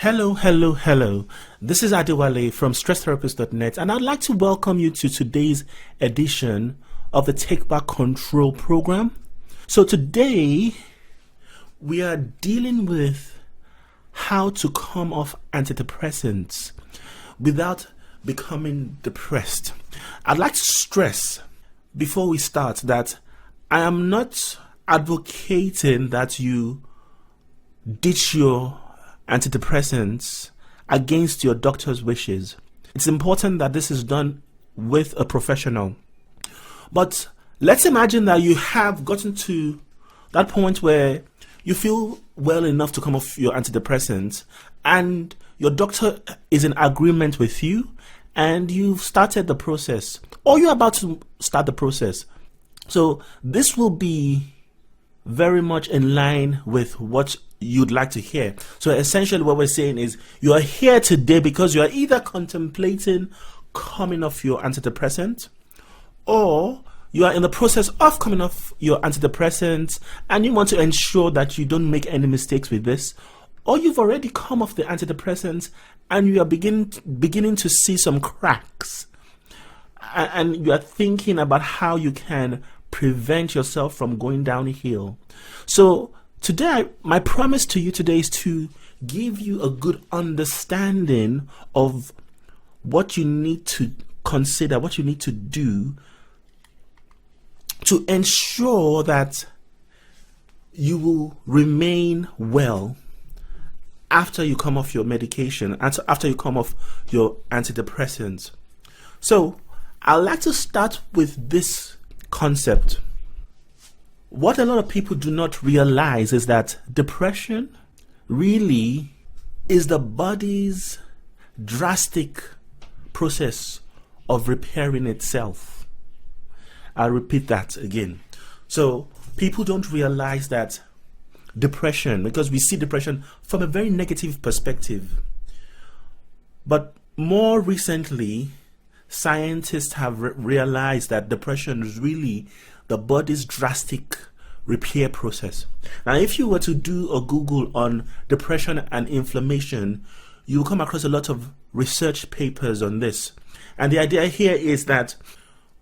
Hello. This is Adewale from Stresstherapist.net, and I'd like to welcome you to today's edition of the Take Back Control program. So today, we are dealing with how to come off antidepressants without becoming depressed. I'd like to stress before we start that I am not advocating that you ditch your antidepressants against your doctor's wishes. It's important that this is done with a professional. But let's imagine that you have gotten to that point where you feel well enough to come off your antidepressants and your doctor is in agreement with you and you've started the process or you're about to start the process. So this will be very much in line with what you'd like to hear. So essentially what we're saying is you are here today because you are either contemplating coming off your antidepressant or you are in the process of coming off your antidepressants and you want to ensure that you don't make any mistakes with this, or you've already come off the antidepressants and you are beginning to see some cracks and you are thinking about how you can prevent yourself from going downhill. So today, my promise to you today is to give you a good understanding of what you need to consider, what you need to do to ensure that you will remain well after you come off your medication, after you come off your antidepressants. So I'd like to start with this concept. What a lot of people do not realize is that depression really is the body's drastic process of repairing itself. I'll repeat that again. So people don't realize that depression, because we see depression from a very negative perspective. But more recently, scientists have realized that depression is really the body's drastic repair process. Now, if you were to do a Google on depression and inflammation, you will come across a lot of research papers on this. And the idea here is that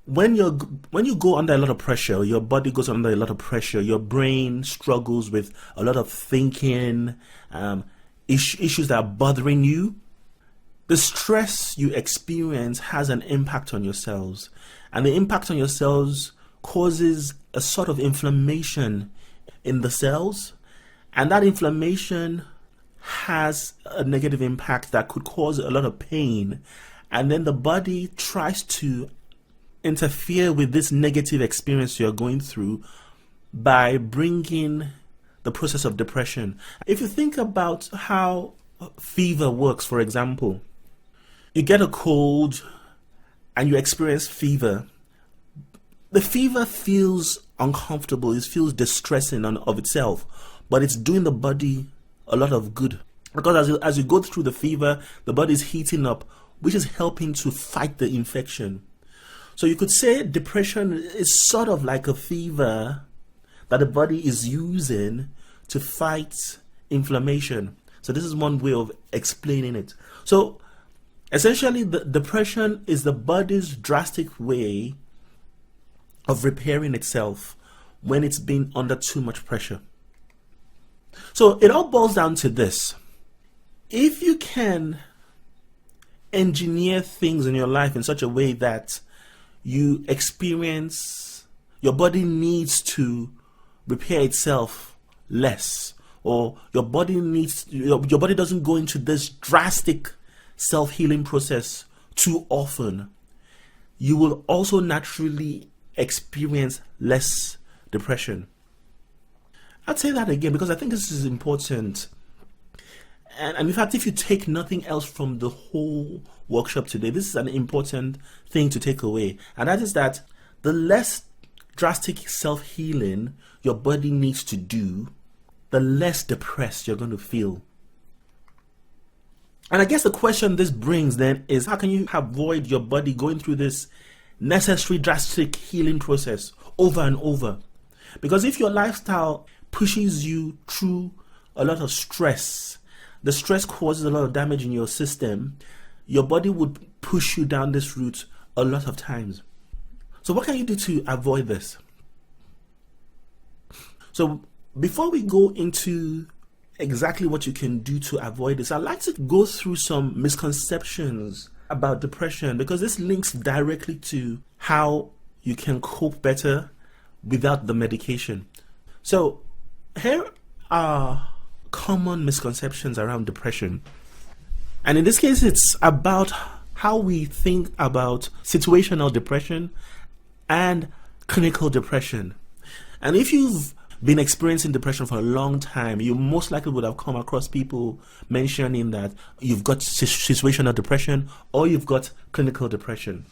when you go under a lot of pressure, your body goes under a lot of pressure, your brain struggles with a lot of thinking, issues that are bothering you. The stress you experience has an impact on your cells, and the impact on your cells causes a sort of inflammation in the cells, and that inflammation has a negative impact that could cause a lot of pain, and then the body tries to interfere with this negative experience you're going through by bringing the process of depression. If you think about how fever works, for example, you get a cold and you experience fever. The fever feels uncomfortable, it feels distressing of itself, but it's doing the body a lot of good. Because as you go through the fever, the body is heating up, which is helping to fight the infection. So you could say depression is sort of like a fever that the body is using to fight inflammation. So this is one way of explaining it. So essentially, the depression is the body's drastic way of repairing itself when it's been under too much pressure. So it all boils down to this. If you can engineer things in your life in such a way that you experience, your body needs to repair itself less, or your body doesn't go into this drastic self-healing process too often, you will also naturally experience less depression. I'd say that again because I think this is important. And in fact, if you take nothing else from the whole workshop today, this is an important thing to take away. And that is that the less drastic self-healing your body needs to do, the less depressed you're going to feel. And I guess the question this brings then is, how can you avoid your body going through this necessary drastic healing process over and over? Because if your lifestyle pushes you through a lot of stress, the stress causes a lot of damage in your system, your body would push you down this route a lot of times. So what can you do to avoid this? So before we go into exactly what you can do to avoid this, I'd like to go through some misconceptions about depression, because this links directly to how you can cope better without the medication. So here are common misconceptions around depression. And in this case, it's about how we think about situational depression and clinical depression. And if you've been experiencing depression for a long time, you most likely would have come across people mentioning that you've got situational depression or you've got clinical depression.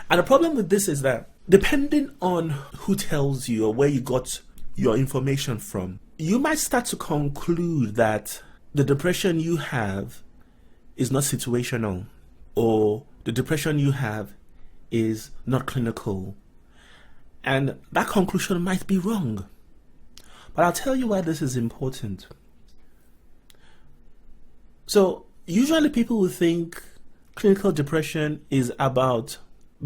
And the problem with this is that depending on who tells you or where you got your information from, you might start to conclude that the depression you have is not situational, or the depression you have is not clinical. And that conclusion might be wrong. But I'll tell you why this is important. So usually people will think clinical depression is about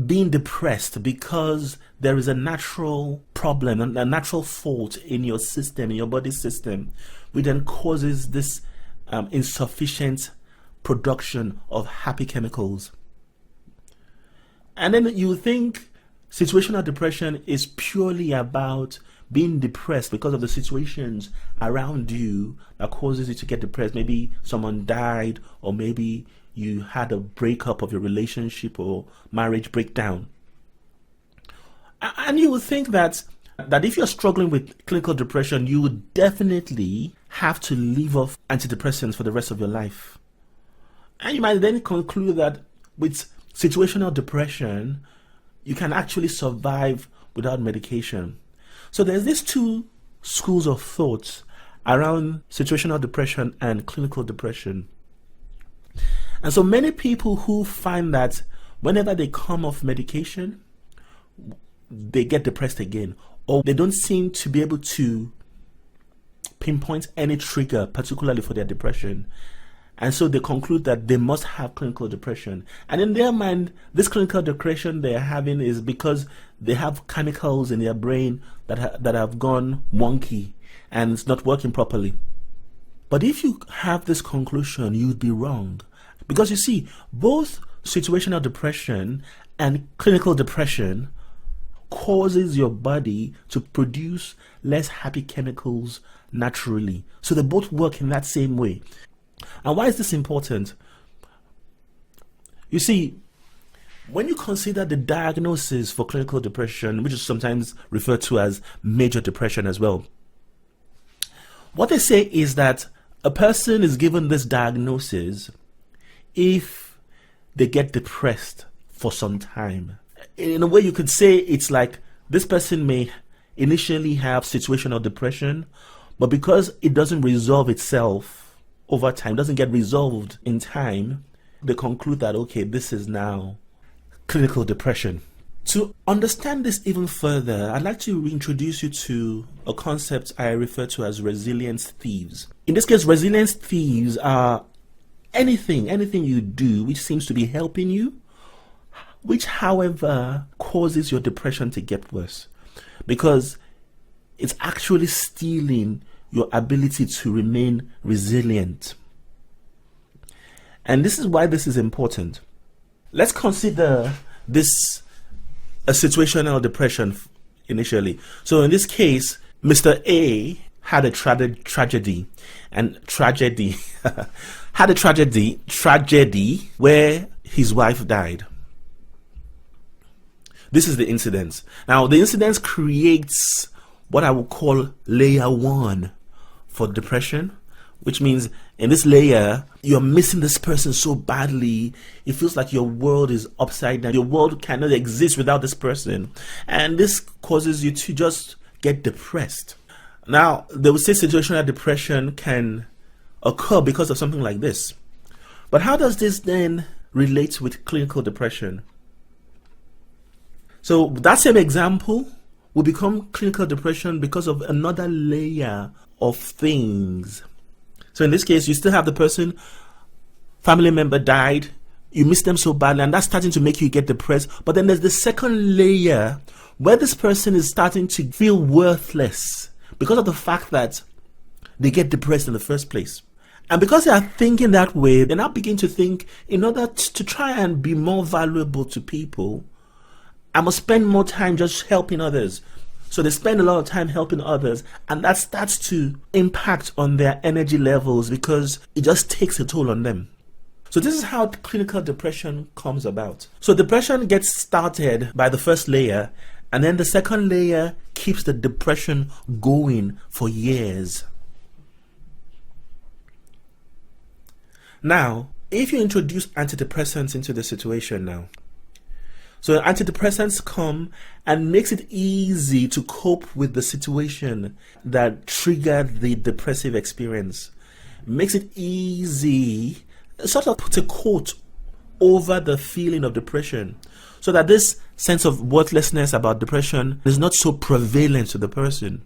being depressed because there is a natural problem, a natural fault in your system, in your body system, which then causes this insufficient production of happy chemicals. And then you think situational depression is purely about being depressed because of the situations around you that causes you to get depressed. Maybe someone died, or maybe you had a breakup of your relationship or marriage breakdown. And you would think that if you're struggling with clinical depression, you would definitely have to leave off antidepressants for the rest of your life. And you might then conclude that with situational depression, you can actually survive without medication. So there's these two schools of thought around situational depression and clinical depression. And so many people who find that whenever they come off medication, they get depressed again, or they don't seem to be able to pinpoint any trigger particularly for their depression. And so they conclude that they must have clinical depression. And in their mind, this clinical depression they're having is because they have chemicals in their brain that have gone wonky and it's not working properly. But if you have this conclusion, you'd be wrong. Because you see, both situational depression and clinical depression causes your body to produce less happy chemicals naturally. So they both work in that same way. And why is this important? You see, when you consider the diagnosis for clinical depression, which is sometimes referred to as major depression as well, what they say is that a person is given this diagnosis if they get depressed for some time. In a way, you could say it's like this person may initially have situational depression, but because it doesn't resolve itself over time, doesn't get resolved in time, they conclude that, okay, this is now clinical depression. To understand this even further, I'd like to introduce you to a concept I refer to as resilience thieves. In this case, resilience thieves are anything you do which seems to be helping you, which however causes your depression to get worse, because it's actually stealing your ability to remain resilient. And this is why this is important. Let's consider this a situational depression initially. So in this case, Mr. A had a tragedy where his wife died. This is the incident. Now, the incident creates what I would call layer 1 for depression, which means in this layer, you're missing this person so badly. It feels like your world is upside down. Your world cannot exist without this person. And this causes you to just get depressed. Now, they would say situational depression can occur because of something like this. But how does this then relate with clinical depression? So that same example will become clinical depression because of another layer of things. So in this case, you still have the person, family member died, you miss them so badly, and that's starting to make you get depressed. But then there's the second layer where this person is starting to feel worthless because of the fact that they get depressed in the first place. And because they are thinking that way, they now begin to think, in order to try and be more valuable to people, I must spend more time just helping others. So they spend a lot of time helping others, and that starts to impact on their energy levels because it just takes a toll on them. So this is how clinical depression comes about. So depression gets started by the first layer, and then the second layer keeps the depression going for years. Now, if you introduce antidepressants into the situation now, so antidepressants come and makes it easy to cope with the situation that triggered the depressive experience. Makes it easy, sort of put a coat over the feeling of depression, so that this sense of worthlessness about depression is not so prevalent to the person.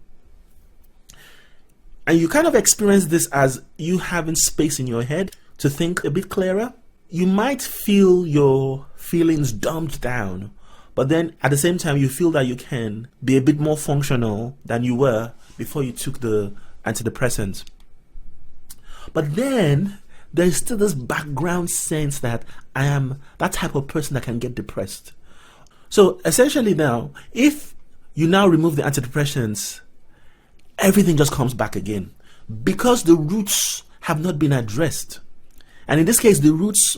And you kind of experience this as you having space in your head to think a bit clearer. You might feel your feelings dumbed down, but then at the same time you feel that you can be a bit more functional than you were before you took the antidepressant. But then there's still this background sense that I am that type of person that can get depressed. So essentially now, if you now remove the antidepressants, everything just comes back again because the roots have not been addressed. And in this case, the roots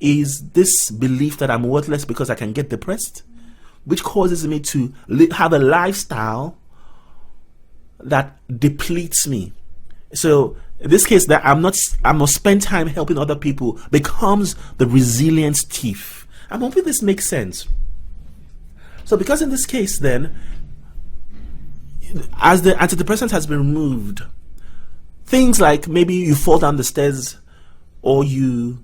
is this belief that I'm worthless because I can get depressed, which causes me to have a lifestyle that depletes me. So in this case, that I must spend time helping other people becomes the resilience thief. I'm hoping this makes sense. So because in this case then, as the antidepressant has been removed, things like maybe you fall down the stairs or you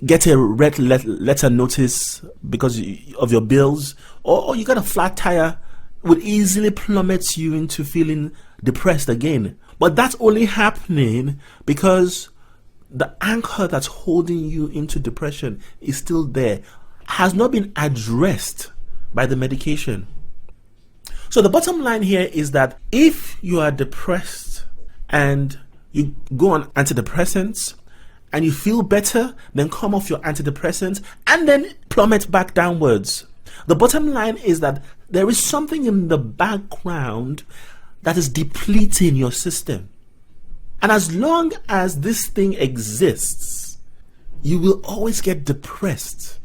get a red letter notice because of your bills, or you got a flat tire, would easily plummet you into feeling depressed again. But that's only happening because the anchor that's holding you into depression is still there, has not been addressed by the medication. So the bottom line here is that if you are depressed and you go on antidepressants and you feel better, then come off your antidepressants and then plummet back downwards. The bottom line is that there is something in the background that is depleting your system. And as long as this thing exists, you will always get depressed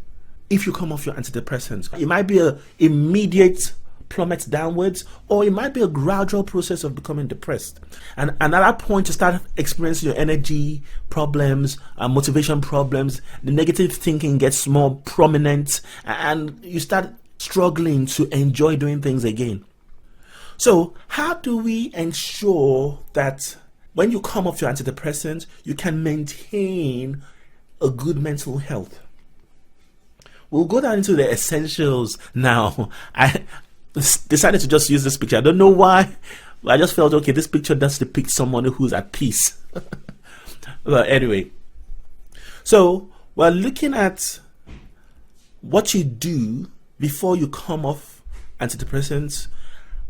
if you come off your antidepressants. It might be an immediate plummet downwards, or it might be a gradual process of becoming depressed. And at that point, you start experiencing your energy problems, motivation problems, the negative thinking gets more prominent, and you start struggling to enjoy doing things again. So how do we ensure that when you come off your antidepressants, you can maintain a good mental health? We'll go down into the essentials now. I decided to just use this picture. I don't know why, but I just felt, okay, this picture does depict someone who's at peace. But anyway, so we're looking at what you do before you come off antidepressants,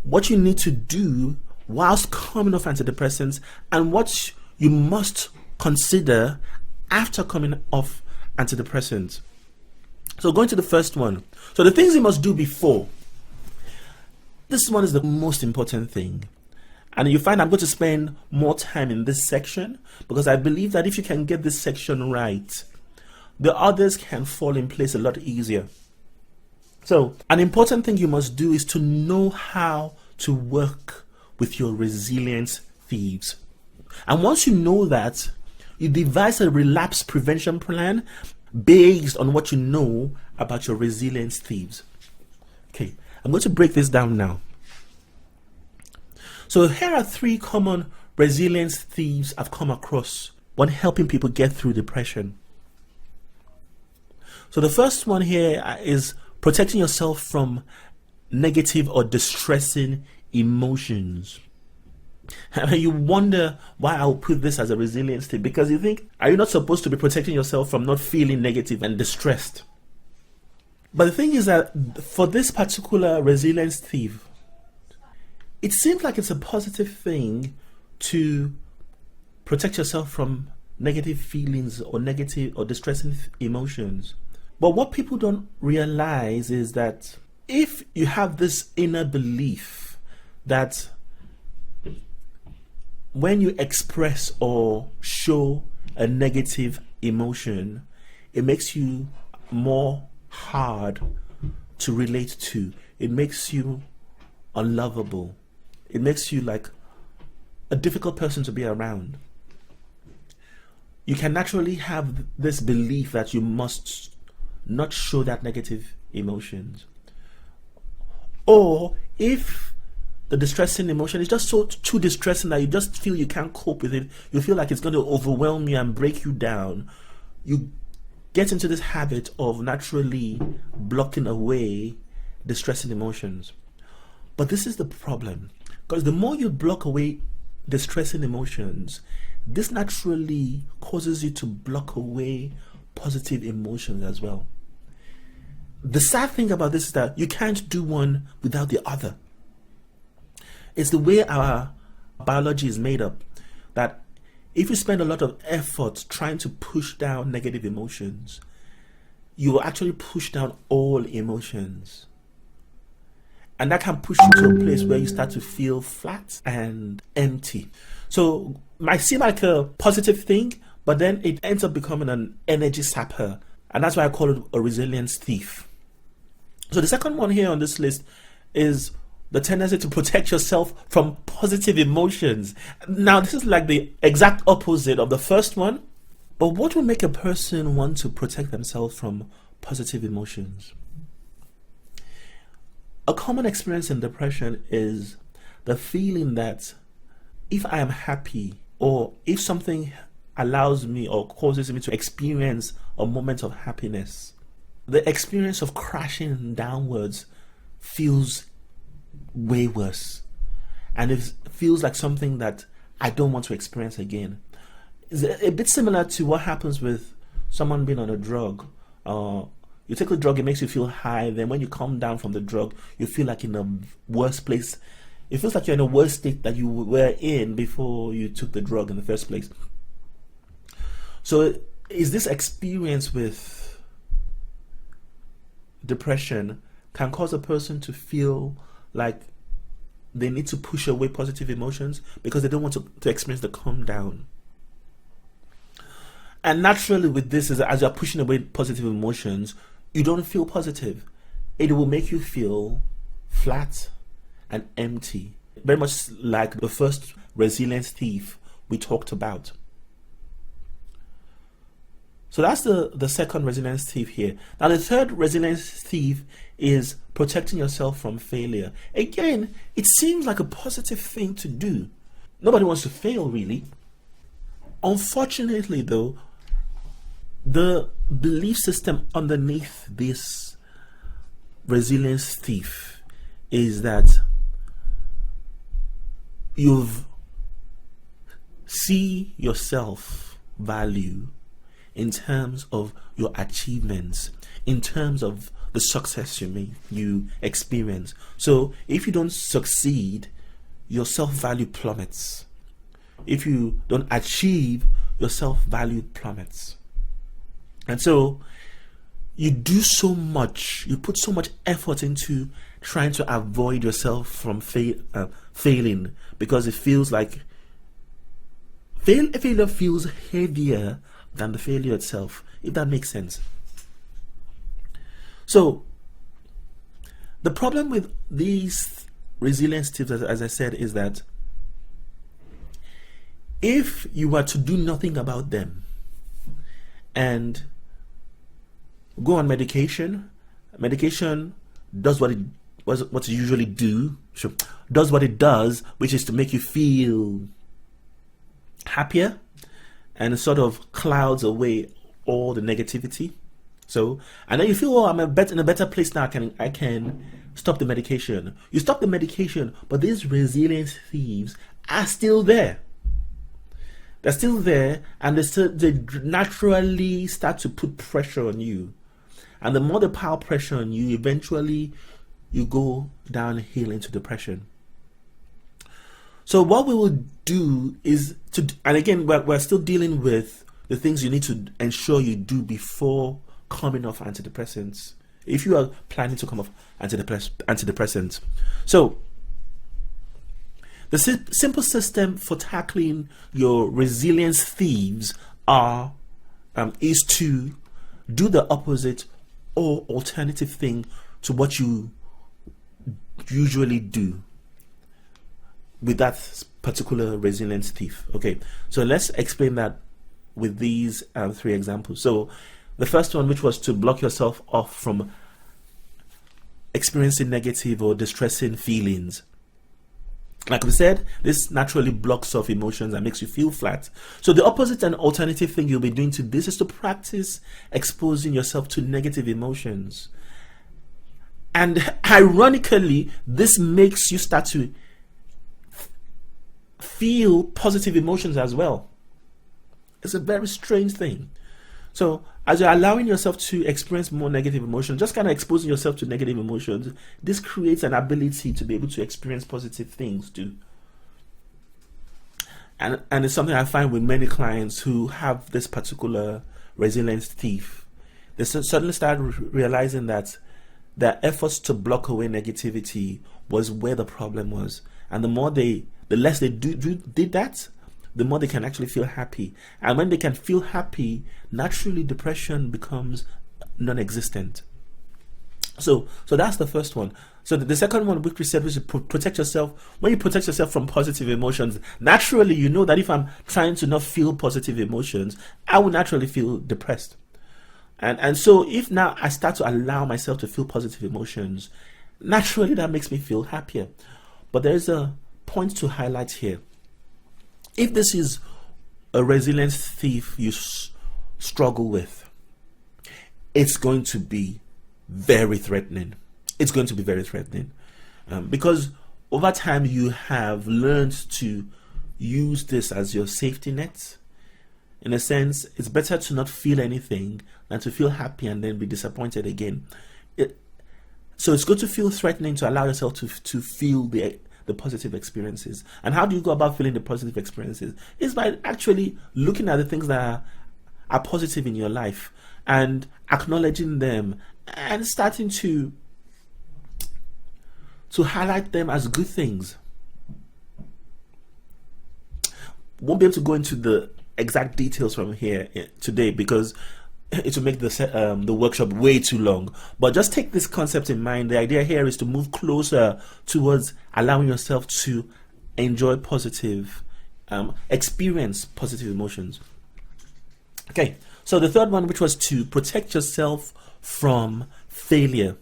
what you need to do whilst coming off antidepressants, and what you must consider after coming off antidepressants. So going to the first one. So the things you must do before. This one is the most important thing. And you find I'm going to spend more time in this section because I believe that if you can get this section right, the others can fall in place a lot easier. So an important thing you must do is to know how to work with your resilience thieves. And once you know that, you devise a relapse prevention plan based on what you know about your resilience thieves. Okay, I'm going to break this down now. So here are 3 common resilience thieves I've come across when helping people get through depression. So the first one here is protecting yourself from negative or distressing emotions. And you wonder why I'll put this as a resilience tip, because you think, are you not supposed to be protecting yourself from not feeling negative and distressed? But the thing is that for this particular resilience thief, it seems like it's a positive thing to protect yourself from negative feelings or negative or distressing emotions. But what people don't realize is that if you have this inner belief that when you express or show a negative emotion, it makes you more hard to relate to. It makes you unlovable. It makes you like a difficult person to be around. You can naturally have this belief that you must not show that negative emotions. Or if the distressing emotion is just so too distressing that you just feel you can't cope with it, you feel like it's going to overwhelm you and break you down, you get into this habit of naturally blocking away distressing emotions. But this is the problem, because the more you block away distressing emotions, this naturally causes you to block away positive emotions as well. The sad thing about this is that you can't do one without the other. It's the way our biology is made up, that if you spend a lot of effort trying to push down negative emotions, you will actually push down all emotions. And that can push you to a place where you start to feel flat and empty. So it might seem like a positive thing, but then it ends up becoming an energy sapper. And that's why I call it a resilience thief. So the second one here on this list is the tendency to protect yourself from positive emotions. Now, this is like the exact opposite of the first one. But what will make a person want to protect themselves from positive emotions? A common experience in depression is the feeling that if I am happy, or if something allows me or causes me to experience a moment of happiness, the experience of crashing downwards feels way worse, and it feels like something that I don't want to experience again. It's a bit similar to what happens with someone being on a drug. You take the drug, it makes you feel high, then when you come down from the drug, you feel like in a worse place. It feels like you're in a worse state that you were in before you took the drug in the first place. So is this experience with depression can cause a person to feel like they need to push away positive emotions because they don't want to experience the calm down. And naturally with this is as you're pushing away positive emotions, you don't feel positive. It will make you feel flat and empty. Very much like the first resilience thief we talked about. So that's the second resilience thief here. Now the third resilience thief is protecting yourself from failure. Again, it seems like a positive thing to do. Nobody wants to fail, really. Unfortunately, though, the belief system underneath this resilience thief is that you see your self value in terms of your achievements, in terms of the success you experience. So if you don't succeed, your self-value plummets. If you don't achieve, your self-value plummets. And so you do so much, you put so much effort into trying to avoid yourself from failing, because it feels like failure feels heavier than the failure itself, if that makes sense. So the problem with these resilience tips, as I said, is that if you were to do nothing about them and go on medication does what it usually does what it does, which is to make you feel happier, and it sort of clouds away all the negativity. So, and then you feel, oh, I'm in a better place now. I can stop the medication. You stop the medication, but these resilience thieves are still there. They're still there, and they naturally start to put pressure on you. And the more they pile pressure on you, eventually you go downhill into depression. So what we will do is and again, we're still dealing with the things you need to ensure you do before coming off antidepressants, if you are planning to come off antidepressants. So the simple system for tackling your resilience thieves is to do the opposite or alternative thing to what you usually do with that particular resilience thief. Okay, so let's explain that with these 3 examples. So the first one, which was to block yourself off from experiencing negative or distressing feelings. Like we said, this naturally blocks off emotions and makes you feel flat. So the opposite and alternative thing you'll be doing to this is to practice exposing yourself to negative emotions. And ironically, this makes you start to feel positive emotions as well. It's a very strange thing. So as you're allowing yourself to experience more negative emotions, just kind of exposing yourself to negative emotions, this creates an ability to be able to experience positive things too. And it's something I find with many clients who have this particular resilience thief. They suddenly start realizing that their efforts to block away negativity was where the problem was. And the less they did that, the more they can actually feel happy. And when they can feel happy, naturally depression becomes non-existent. So that's the first one. So the second one, which we said, was to protect yourself. When you protect yourself from positive emotions, naturally you know that if I'm trying to not feel positive emotions, I will naturally feel depressed. And so if now I start to allow myself to feel positive emotions, naturally that makes me feel happier. But there's a point to highlight here. If this is a resilience thief you struggle with, it's going to be very threatening. It's going to be very threatening because over time you have learned to use this as your safety net. In a sense, it's better to not feel anything than to feel happy and then be disappointed again. So it's going to feel threatening to allow yourself to feel the positive experiences. And how do you go about feeling the positive experiences? It's by actually looking at the things that are positive in your life and acknowledging them and starting to highlight them as good things. Won't be able to go into the exact details from here today because it will make the workshop way too long. But just take this concept in mind. The idea here is to move closer towards allowing yourself to enjoy positive, experience positive emotions. Okay, so the third one, which was to protect yourself from failure.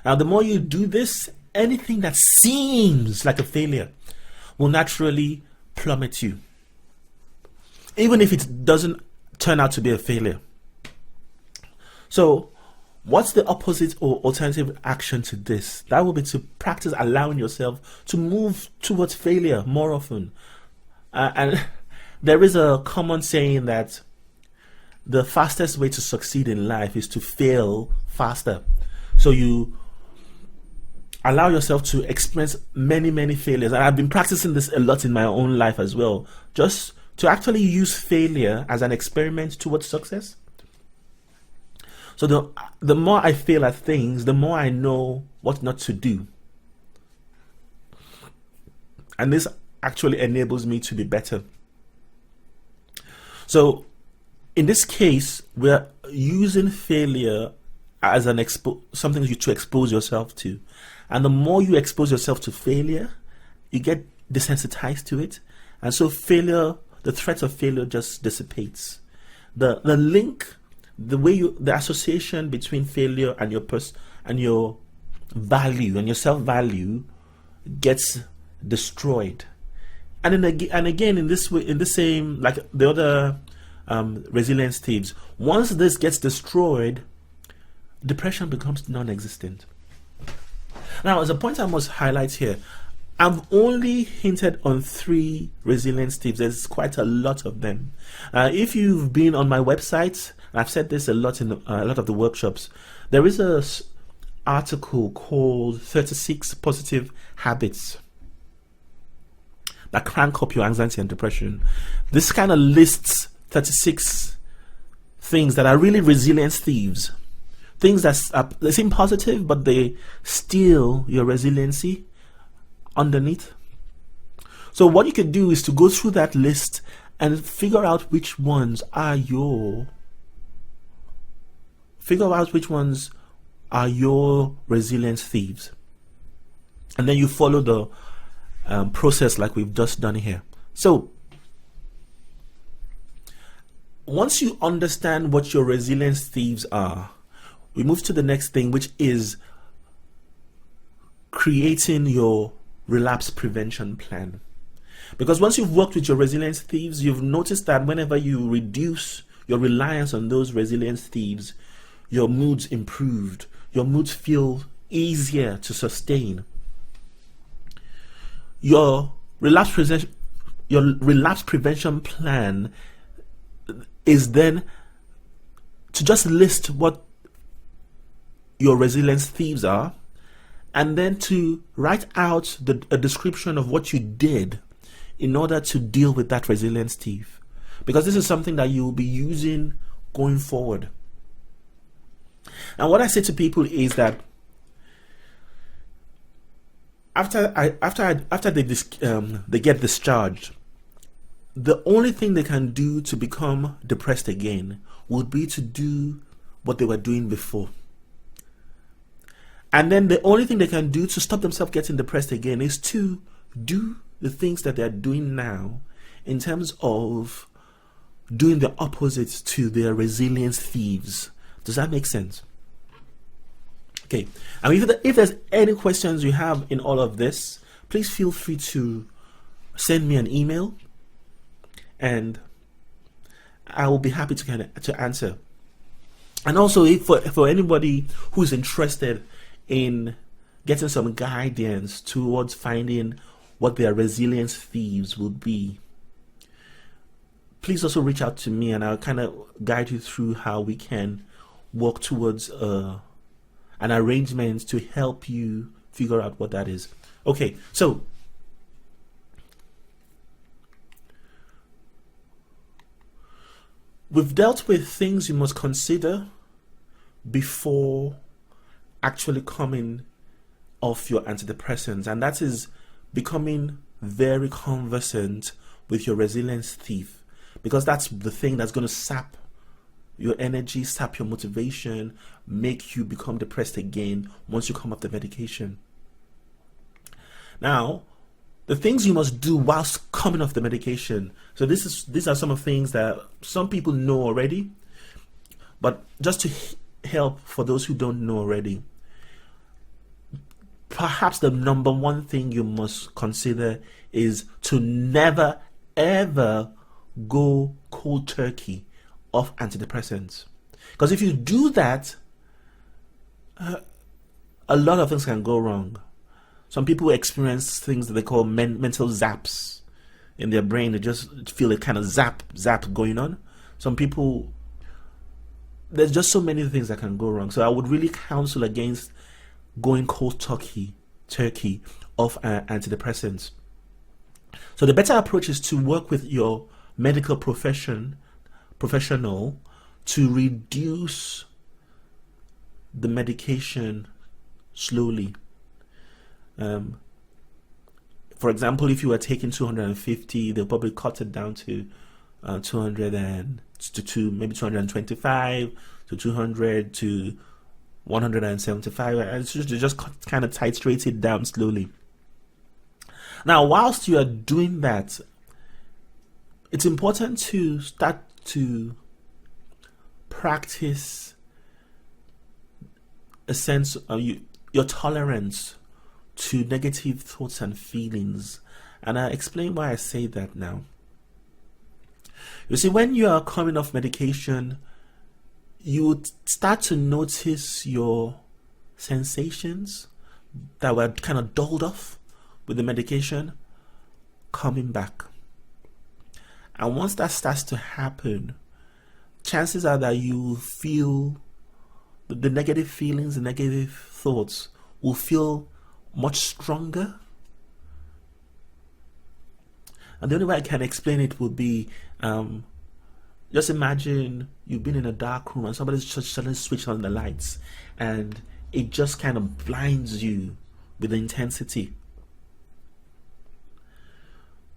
Now, the more you do this, anything that seems like a failure will naturally plummet you, even if it doesn't turn out to be a failure. So what's the opposite or alternative action to this? That will be to practice allowing yourself to move towards failure more often. And there is a common saying that the fastest way to succeed in life is to fail faster. So you allow yourself to experience many, many failures. And I've been practicing this a lot in my own life as well. Just to actually use failure as an experiment towards success. So the more I fail at things, the more I know what not to do. And this actually enables me to be better. So in this case, we're using failure as something to expose yourself to. And the more you expose yourself to failure, you get desensitized to it. And so failure, the threat of failure just dissipates. The link, the association between failure and your value and your self-value gets destroyed. And again, in this way, in the same, like the other resilience thieves, once this gets destroyed, depression becomes non-existent. Now, as a point I must highlight here, I've only hinted on 3 resilience tips. There's quite a lot of them. If you've been on my website, I've said this a lot in a lot of the workshops, there is a article called 36 Positive Habits that crank up your anxiety and depression. This kind of lists 36 things that are really resilience thieves. Things that they seem positive, but they steal your resiliency underneath. So what you can do is to go through that list and figure out which ones are your resilience thieves, and then you follow the process like we've just done here. So once you understand what your resilience thieves are, we move to the next thing, which is creating your relapse prevention plan. Because once you've worked with your resilience thieves, you've noticed that whenever you reduce your reliance on those resilience thieves, your moods improved, your moods feel easier to sustain. Your relapse prevention plan is then to just list what your resilience thieves are, and then to write out a description of what you did in order to deal with that resilience thief. Because this is something that you'll be using going forward. And what I say to people is that after they get discharged, the only thing they can do to become depressed again would be to do what they were doing before. And then the only thing they can do to stop themselves getting depressed again is to do the things that they're doing now in terms of doing the opposite to their resilience thieves. Does that make sense? Okay. And if there's any questions you have in all of this, please feel free to send me an email, and I will be happy to answer. And also, if for anybody who's interested in getting some guidance towards finding what their resilience thieves would be, please also reach out to me, and I'll kind of guide you through how we can work towards an arrangement to help you figure out what that is. Okay, so we've dealt with things you must consider before actually coming off your antidepressants, and that is becoming very conversant with your resilience thief, because that's the thing that's going to sap your energy, sap your motivation, make you become depressed again once you come off the medication. Now, the things you must do whilst coming off the medication. So these are some of the things that some people know already, but just to help for those who don't know already, perhaps the number one thing you must consider is to never ever go cold turkey off antidepressants. Because if you do that, a lot of things can go wrong. Some people experience things that they call mental zaps in their brain. They just feel a kind of zap going on. Some people, there's just so many things that can go wrong. So I would really counsel against going cold turkey off antidepressants. So the better approach is to work with your medical professional to reduce the medication slowly. For example, if you are taking 250, they'll probably cut it down to 200 to maybe 225 to 200 to 175. And they just kind of titrate it down slowly. Now, whilst you are doing that, it's important to start to practice a sense of your tolerance to negative thoughts and feelings. And I'll explain why I say that now. You see, when you are coming off medication, you would start to notice your sensations that were kind of dulled off with the medication coming back. And once that starts to happen, chances are that you feel the negative feelings, the negative thoughts will feel much stronger. And the only way I can explain it would be, just imagine you've been in a dark room and somebody's just suddenly switched on the lights and it just kind of blinds you with the intensity.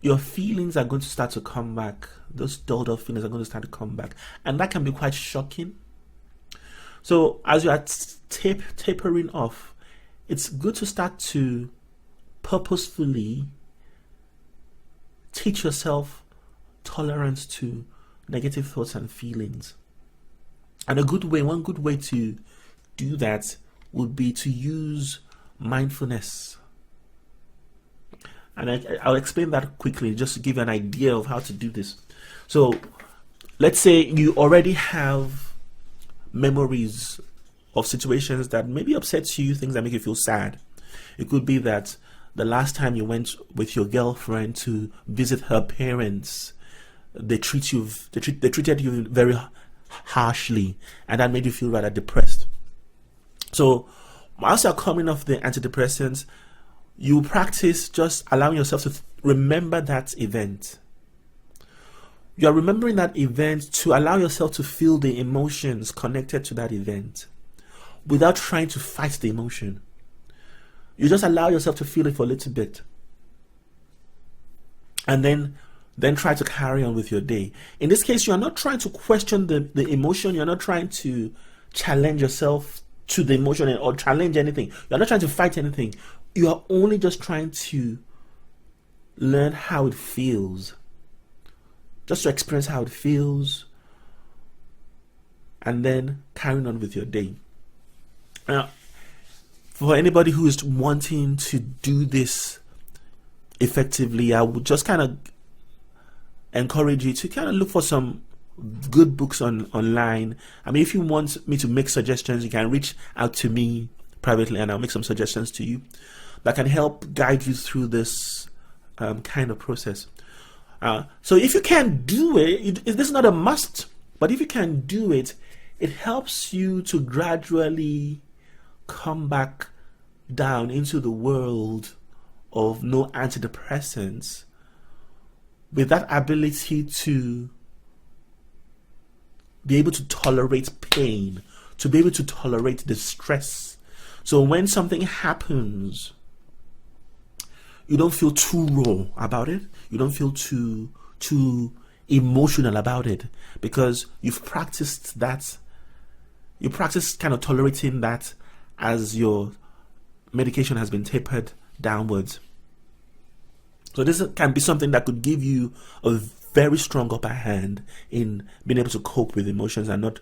Your feelings are going to start to come back. Those dulled up feelings are going to start to come back. And that can be quite shocking. So as you are tapering off, it's good to start to purposefully teach yourself tolerance to negative thoughts and feelings. And one good way to do that would be to use mindfulness. And I'll explain that quickly just to give you an idea of how to do this. So let's say you already have memories of situations that maybe upset you, things that make you feel sad. It could be that the last time you went with your girlfriend to visit her parents, they treated you very harshly, and that made you feel rather depressed. So whilst you're coming off the antidepressants, you practice just allowing yourself to remember that event. You are remembering that event to allow yourself to feel the emotions connected to that event without trying to fight the emotion. You just allow yourself to feel it for a little bit. And then try to carry on with your day. In this case, you are not trying to question the emotion. You're not trying to challenge yourself to the emotion or challenge anything. You're not trying to fight anything. You are only just trying to learn how it feels. Just to experience how it feels. And then carrying on with your day. Now, for anybody who is wanting to do this effectively, I would just kind of encourage you to kind of look for some good books online. I mean, if you want me to make suggestions, you can reach out to me privately and I'll make some suggestions to you that can help guide you through this kind of process. So if you can do it, this is not a must, but if you can do it, it helps you to gradually come back down into the world of no antidepressants with that ability to be able to tolerate pain, to be able to tolerate the stress. So when something happens, you don't feel too raw about it. You don't feel too emotional about it because you've practiced that. You practice kind of tolerating that as your medication has been tapered downwards. So this can be something that could give you a very strong upper hand in being able to cope with emotions and not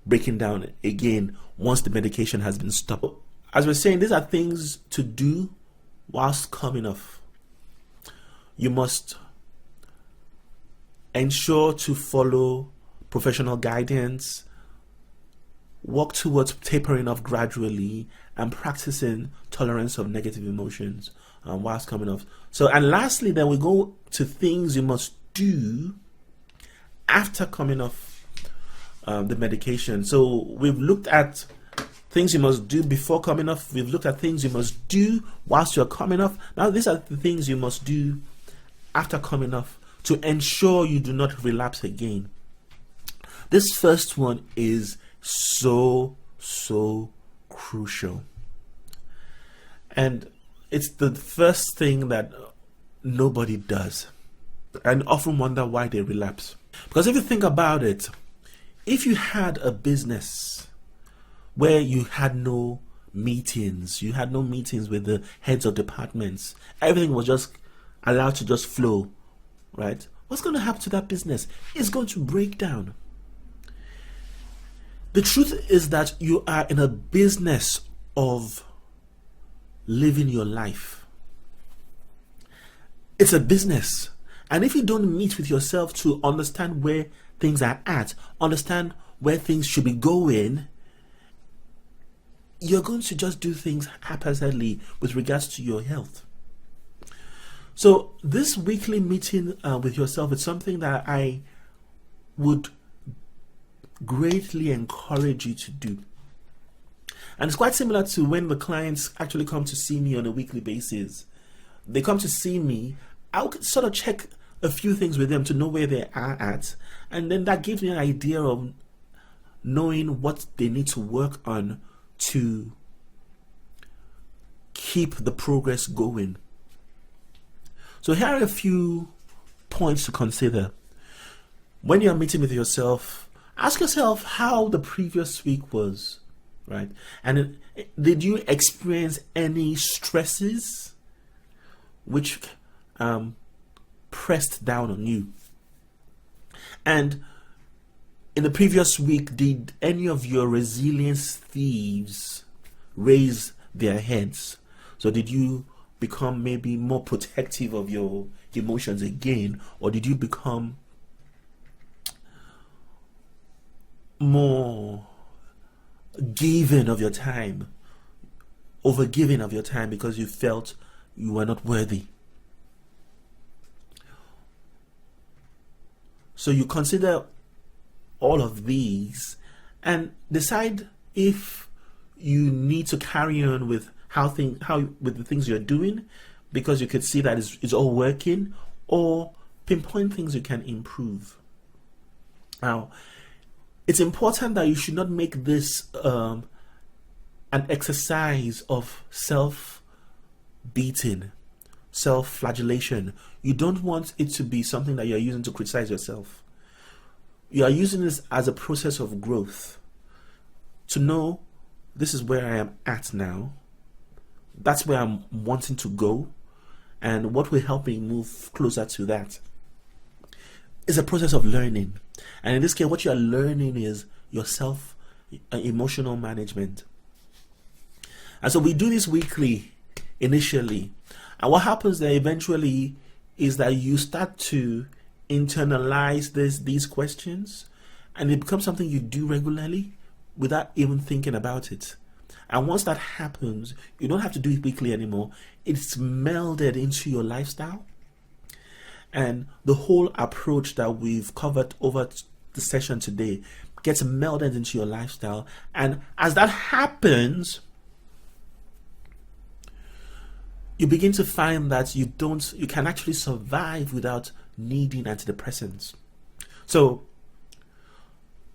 breaking down again once the medication has been stopped. As we're saying, these are things to do whilst coming off. You must ensure to follow professional guidance, work towards tapering off gradually, and practicing tolerance of negative emotions whilst coming off. So, and lastly, then we go to things you must do after coming off the medication. So we've looked at things you must do before coming off. We've looked at things you must do whilst you're coming off. Now these are the things you must do after coming off to ensure you do not relapse again. This first one is so crucial. And it's the first thing that nobody does. And often wonder why they relapse. Because if you think about it, if you had a business where you had no meetings with the heads of departments, everything was just allowed to just flow, right? What's going to happen to that business? It's going to break down. The truth is that you are in a business of living your life. It's a business. And if you don't meet with yourself to understand where things are at, understand where things should be going, you're going to just do things haphazardly with regards to your health. So this weekly meeting with yourself is something that I would greatly encourage you to do. And it's quite similar to when the clients actually come to see me on a weekly basis. They come to see me, I'll sort of check a few things with them to know where they are at, and then that gives me an idea of knowing what they need to work on to keep the progress going. So here are a few points to consider. When you're meeting with yourself, ask yourself how the previous week was, right? And did you experience any stresses which pressed down on you? And in the previous week, did any of your resilience thieves raise their heads? So did you become maybe more protective of your emotions again, or did you become more giving of your time, overgiving of your time because you felt you were not worthy? So you consider all of these and decide if you need to carry on with with the things you're doing because you could see that it's all working, or pinpoint things you can improve. Now, it's important that you should not make this an exercise of self-beating, self-flagellation. You don't want it to be something that you're using to criticize yourself. You are using this as a process of growth to know this is where I am at now. That's where I'm wanting to go, and what will help me move closer to that. It's a process of learning, and in this case, what you are learning is yourself, emotional management. And so we do this weekly initially, and what happens there eventually is that you start to internalize these questions, and it becomes something you do regularly without even thinking about it. And once that happens, you don't have to do it weekly anymore. It's melded into your lifestyle. And the whole approach that we've covered over the session today gets melded into your lifestyle. And as that happens, you begin to find that you can actually survive without needing antidepressants. So,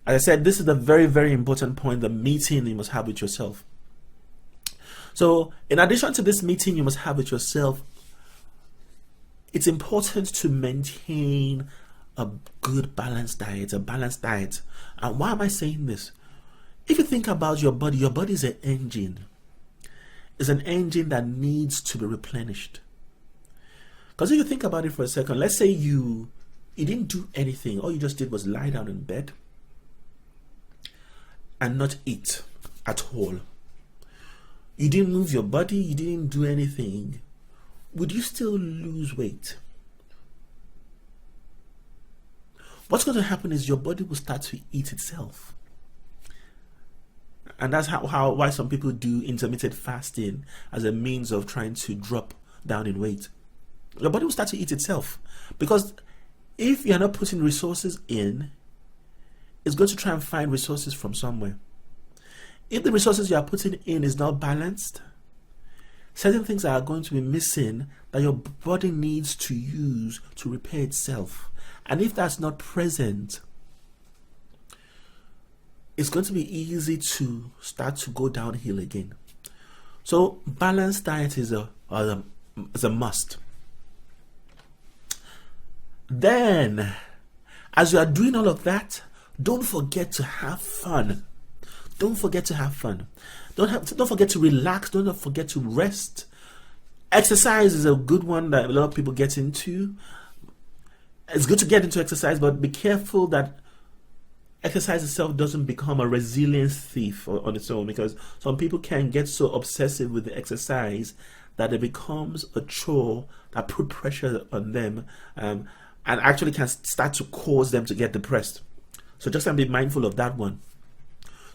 as I said, this is a very, very important point, the meeting you must have with yourself. So, in addition to this meeting you must have with yourself, it's important to maintain a good balanced diet, And why am I saying this? If you think about your body is an engine. It's an engine that needs to be replenished. Because if you think about it for a second, let's say you didn't do anything. All you just did was lie down in bed and not eat at all. You didn't move your body, you didn't do anything. Would you still lose weight? What's going to happen is your body will start to eat itself. And that's why some people do intermittent fasting as a means of trying to drop down in weight. Your body will start to eat itself. Because if you're not putting resources in, it's going to try and find resources from somewhere. If the resources you are putting in is not balanced, certain things are going to be missing that your body needs to use to repair itself. And if that's not present, it's going to be easy to start to go downhill again. So balanced diet is a must. Then, as you are doing all of that, don't forget to have fun. Don't forget to have fun. Don't forget to relax. Don't forget to rest. Exercise is a good one that a lot of people get into. It's good to get into exercise, but be careful that exercise itself doesn't become a resilience thief on its own, because some people can get so obsessive with the exercise that it becomes a chore that put pressure on them and actually can start to cause them to get depressed. So just be mindful of that one.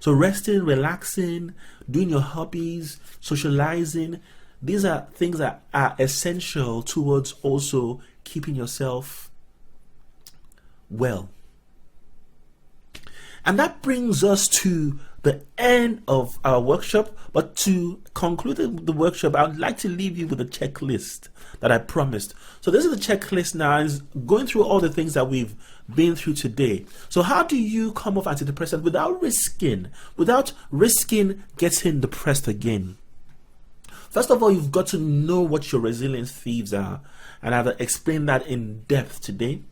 So resting, relaxing, doing your hobbies, socializing, these are things that are essential towards also keeping yourself well. And that brings us to the end of our workshop. But to conclude the workshop, I would like to leave you with a checklist that I promised. So this is the checklist now, is going through all the things that we've been through today. So how do you come off antidepressant without risking getting depressed again? First of all, you've got to know what your resilience thieves are. And I've explained that in depth today.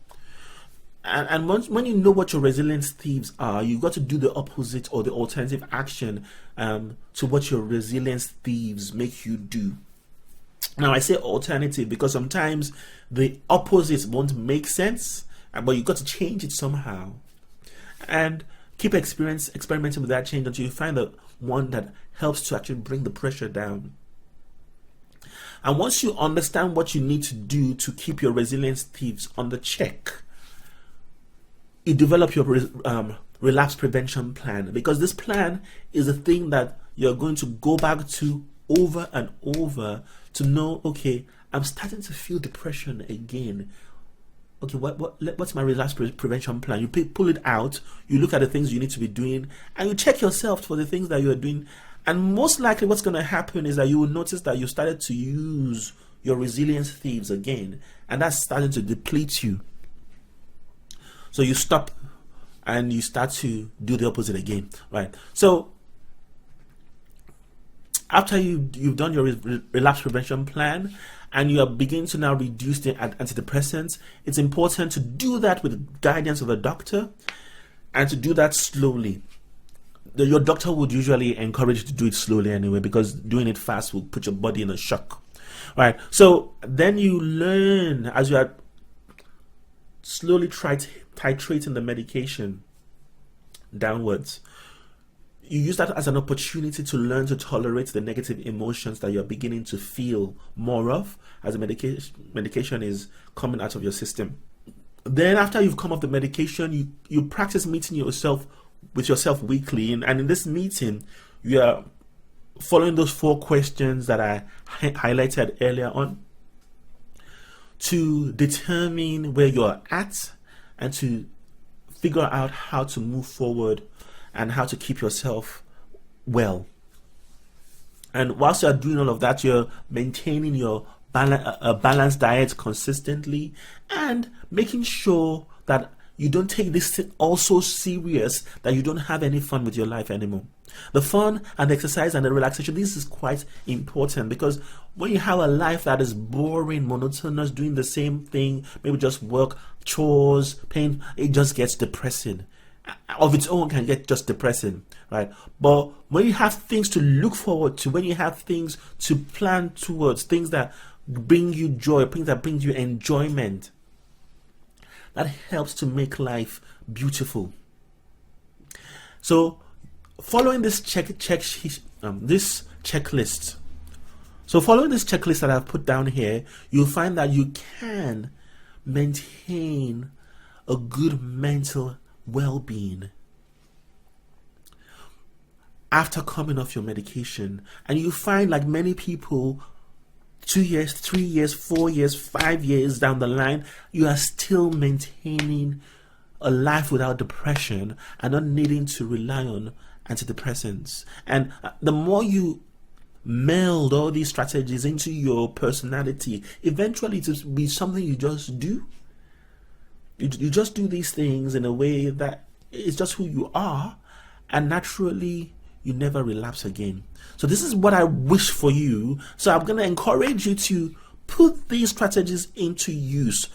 And when you know what your resilience thieves are, you've got to do the opposite or the alternative action to what your resilience thieves make you do. Now, I say alternative because sometimes the opposites won't make sense, but you've got to change it somehow. And keep experimenting with that change until you find the one that helps to actually bring the pressure down. And once you understand what you need to do to keep your resilience thieves on the check, you develop your relapse prevention plan, because this plan is a thing that you're going to go back to over and over to know, okay, I'm starting to feel depression again. Okay, what's my relapse prevention plan? You pull it out, you look at the things you need to be doing, and you check yourself for the things that you're doing. And most likely what's going to happen is that you will notice that you started to use your resilience thieves again, and that's starting to deplete you. So you stop and you start to do the opposite again, right? So after you've done your relapse prevention plan and you are beginning to now reduce the antidepressants, it's important to do that with guidance of a doctor and to do that slowly. Your doctor would usually encourage you to do it slowly anyway, because doing it fast will put your body in a shock, right? So then you learn as you are slowly titrating the medication downwards. You use that as an opportunity to learn to tolerate the negative emotions that you're beginning to feel more of as the medication is coming out of your system. Then after you've come off the medication, you practice meeting yourself with yourself weekly, and in this meeting you are following those 4 questions that I highlighted earlier on to determine where you're at and to figure out how to move forward and how to keep yourself well. And whilst you're doing all of that, you're maintaining your balanced diet consistently and making sure that you don't take this thing all so serious that you don't have any fun with your life anymore. The fun and the exercise and the relaxation, this is quite important, because when you have a life that is boring, monotonous, doing the same thing, maybe just work, chores, pain, it just gets depressing. Of its own can get just depressing, right? But when you have things to look forward to, when you have things to plan towards, things that bring you joy, things that bring you enjoyment, that helps to make life beautiful. So following this this checklist. So following this checklist that I've put down here, you'll find that you can maintain a good mental well-being after coming off your medication. And you find, like many people, 2 years, 3 years, 4 years, 5 years down the line, you are still maintaining a life without depression and not needing to rely on antidepressants. And the more you meld all these strategies into your personality, eventually it will be something you just do. You just do these things in a way that it's just who you are, and naturally you never relapse again. So this is what I wish for you. So I'm going to encourage you to put these strategies into use.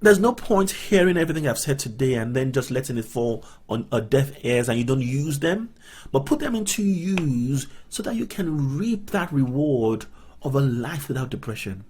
There's no point hearing everything I've said today and then just letting it fall on deaf ears and you don't use them, but put them into use so that you can reap that reward of a life without depression.